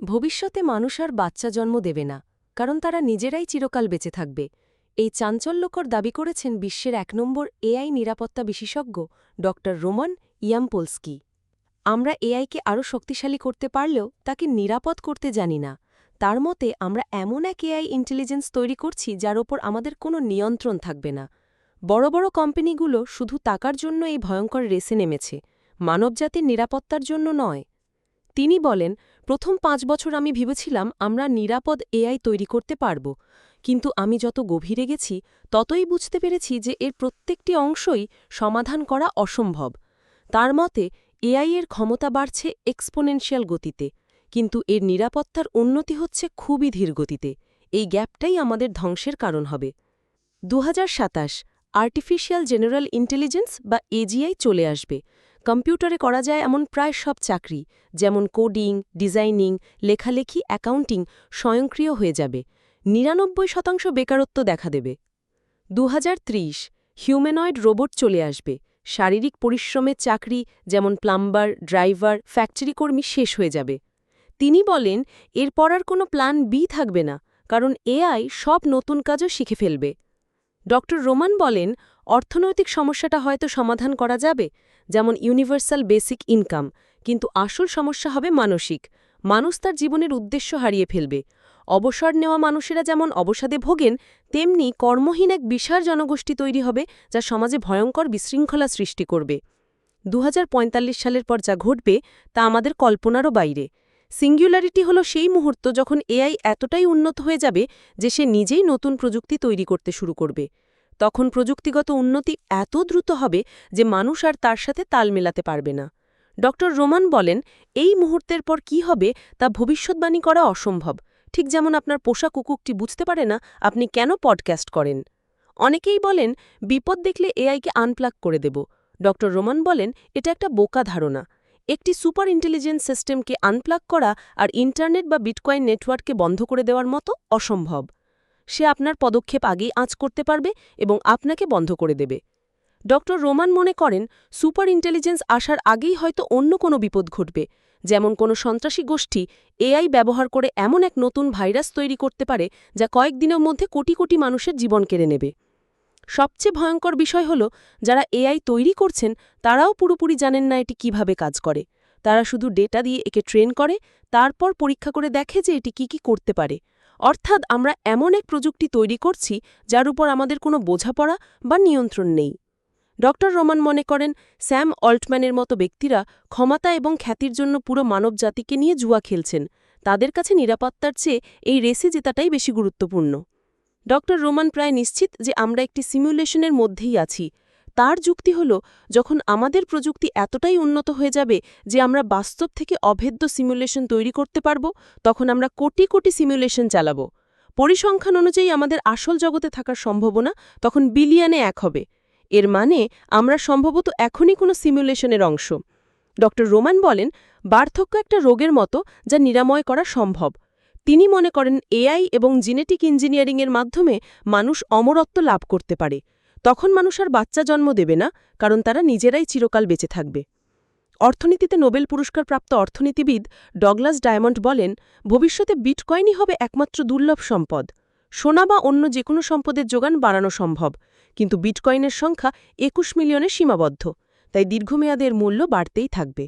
ভবিষ্যতে মানুষ আর বাচ্চা জন্ম দেবে না, কারণ তারা নিজেরাই চিরকাল বেঁচে থাকবে। এই চাঞ্চল্যকর দাবি করেছেন বিশ্বের ১ নম্বর এআই নিরাপত্তা বিশেষজ্ঞ ড রোমান ইয়ামপোলস্কি। আমরা এআইকে আরও শক্তিশালী করতে পারলেও তাকে নিরাপদ করতে জানি না। তার মতে আমরা এমন এক এআই ইন্টেলিজেন্স তৈরি করছি যার ওপর আমাদের কোনো নিয়ন্ত্রণ থাকবে না। বড় বড় কোম্পানিগুলো শুধু টাকার জন্য এই ভয়ঙ্কর রেসে নেমেছে, মানবজাতির নিরাপত্তার জন্য নয়। তিনি বলেন, প্রথম ৫ বছর আমি ভেবেছিলাম আমরা নিরাপদ এআই তৈরি করতে পারব, কিন্তু আমি যত গভীরে গেছি ততই বুঝতে পেরেছি যে এর প্রত্যেকটি অংশই সমাধান করা অসম্ভব। তার মতে এআই এর ক্ষমতা বাড়ছে এক্সপোনেনশিয়াল গতিতে, কিন্তু এর নিরাপত্তার উন্নতি হচ্ছে খুবই ধীর গতিতে। এই গ্যাপটাই আমাদের ধ্বংসের কারণ হবে। ২০২৭ আর্টিফিশিয়াল জেনারেল ইন্টেলিজেন্স বা এজিআই চলে আসবে। কম্পিউটারে করা যায় এমন প্রায় সব চাকরি, যেমন কোডিং, ডিজাইনিং, লেখালেখি, অ্যাকাউন্টিং স্বয়ংক্রিয় হয়ে যাবে। ৯৯% বেকারত্ব দেখা দেবে। ২০৩০ হিউম্যানয়েড রোবট চলে আসবে। শারীরিক পরিশ্রমের চাকরি যেমন প্লাম্বার, ড্রাইভার, ফ্যাক্টরি কর্মী শেষ হয়ে যাবে। তিনি বলেন, এরপর আর কোনো প্ল্যান বি থাকবে না, কারণ এআই সব নতুন কাজও শিখে ফেলবে। ড রোমান বলেন, অর্থনৈতিক সমস্যাটা হয়তো সমাধান করা যাবে, যেমন ইউনিভার্সাল বেসিক ইনকাম, কিন্তু আসল সমস্যা হবে মানসিক। মানুষ তার জীবনের উদ্দেশ্য হারিয়ে ফেলবে। অবসর নেওয়া মানুষেরা যেমন অবসাদে ভোগেন, তেমনি কর্মহীন এক বিশাল জনগোষ্ঠী তৈরি হবে যা সমাজে ভয়ঙ্কর বিশৃঙ্খলা সৃষ্টি করবে। ২০৪৫ সালের পর যা ঘটবে তা আমাদের কল্পনারও বাইরে। সিঙ্গুলারিটি হল সেই মুহূর্ত যখন এআই এতটাই উন্নত হয়ে যাবে যে সে নিজেই নতুন প্রযুক্তি তৈরি করতে শুরু করবে। তখন প্রযুক্তিগত উন্নতি এত দ্রুত হবে যে মানুষ আর তার সাথে তাল মেলাতে পারবে না। ড রোমান বলেন, এই মুহূর্তের পর কি হবে তা ভবিষ্যৎবাণী করা অসম্ভব। ঠিক যেমন আপনার পোষা কুকুরটি বুঝতে পারে না আপনি কেন পডকাস্ট করেন। অনেকেই বলেন, বিপদ দেখলে এআইকে আনপ্লাগ করে দেব। ড রোমান বলেন, এটা একটা বোকা ধারণা। একটি সুপার ইন্টেলিজেন্স সিস্টেমকে আনপ্লাগ করা আর ইন্টারনেট বা বিটকয়েন নেটওয়ার্ককে বন্ধ করে দেওয়ার মতো অসম্ভব। সে আপনার পদক্ষেপ আগেই আঁচ করতে পারবে এবং আপনাকে বন্ধ করে দেবে। ড রোমান মনে করেন, সুপার ইন্টেলিজেন্স আসার আগেই হয়তো অন্য কোনো বিপদ ঘটবে, যেমন কোনো সন্ত্রাসী গোষ্ঠী এআই ব্যবহার করে এমন এক নতুন ভাইরাস তৈরি করতে পারে যা কয়েকদিনের মধ্যে কোটি কোটি মানুষের জীবন কেড়ে নেবে। সবচেয়ে ভয়ঙ্কর বিষয় হল, যারা এআই তৈরি করছেন তারাও পুরোপুরি জানেন না এটি কিভাবে কাজ করে। তারা শুধু ডেটা দিয়ে একে ট্রেন করে, তারপর পরীক্ষা করে দেখে যে এটি কি করতে পারে। অর্থাৎ আমরা এমন এক প্রযুক্তি তৈরি করছি যার উপর আমাদের কোনো বোঝাপড়া বা নিয়ন্ত্রণ নেই। ড রোমান মনে করেন, স্যাম অল্টম্যানের মতো ব্যক্তিরা ক্ষমতা এবং খ্যাতির জন্য পুরো মানবজাতিকে নিয়ে জুয়া খেলছেন। তাদের কাছে নিরাপত্তার চেয়ে এই রেসে জেতাটাই বেশি গুরুত্বপূর্ণ। ড রোমান প্রায় নিশ্চিত যে আমরা একটি সিমুলেশনের মধ্যেই আছি। তার যুক্তি হল, যখন আমাদের প্রযুক্তি এতটাই উন্নত হয়ে যাবে যে আমরা বাস্তব থেকে অভেদ্য সিমুলেশন তৈরি করতে পারব, তখন আমরা কোটি কোটি সিমুলেশন চালাব। পরিসংখ্যান অনুযায়ী আমাদের আসল জগতে থাকার সম্ভাবনা তখন বিলিয়নে ১ হবে। এর মানে আমরা সম্ভবত এখনই কোনো সিমুলেশনের অংশ। ড রোমান বলেন, বার্ধক্য একটা রোগের মতো যা নিরাময় করা সম্ভব। তিনি মনে করেন, এআই এবং জিনেটিক ইঞ্জিনিয়ারিংয়ের মাধ্যমে মানুষ অমরত্ব লাভ করতে পারে। তখন মানুষ আর বাচ্চা জন্ম দেবে না, কারণ তারা নিজেরাই চিরকাল বেঁচে থাকবে। অর্থনীতিতে নোবেল পুরস্কারপ্রাপ্ত অর্থনীতিবিদ ডগলাস ডায়মন্ড বলেন, ভবিষ্যতে বিটকয়েনই হবে একমাত্র দুর্লভ সম্পদ। সোনা বা অন্য যে কোনো সম্পদের যোগান বাড়ানো সম্ভব, কিন্তু বিটকয়েনের সংখ্যা ২১ মিলিয়নে সীমাবদ্ধ। তাই দীর্ঘমেয়াদের মূল্য বাড়তেই থাকবে।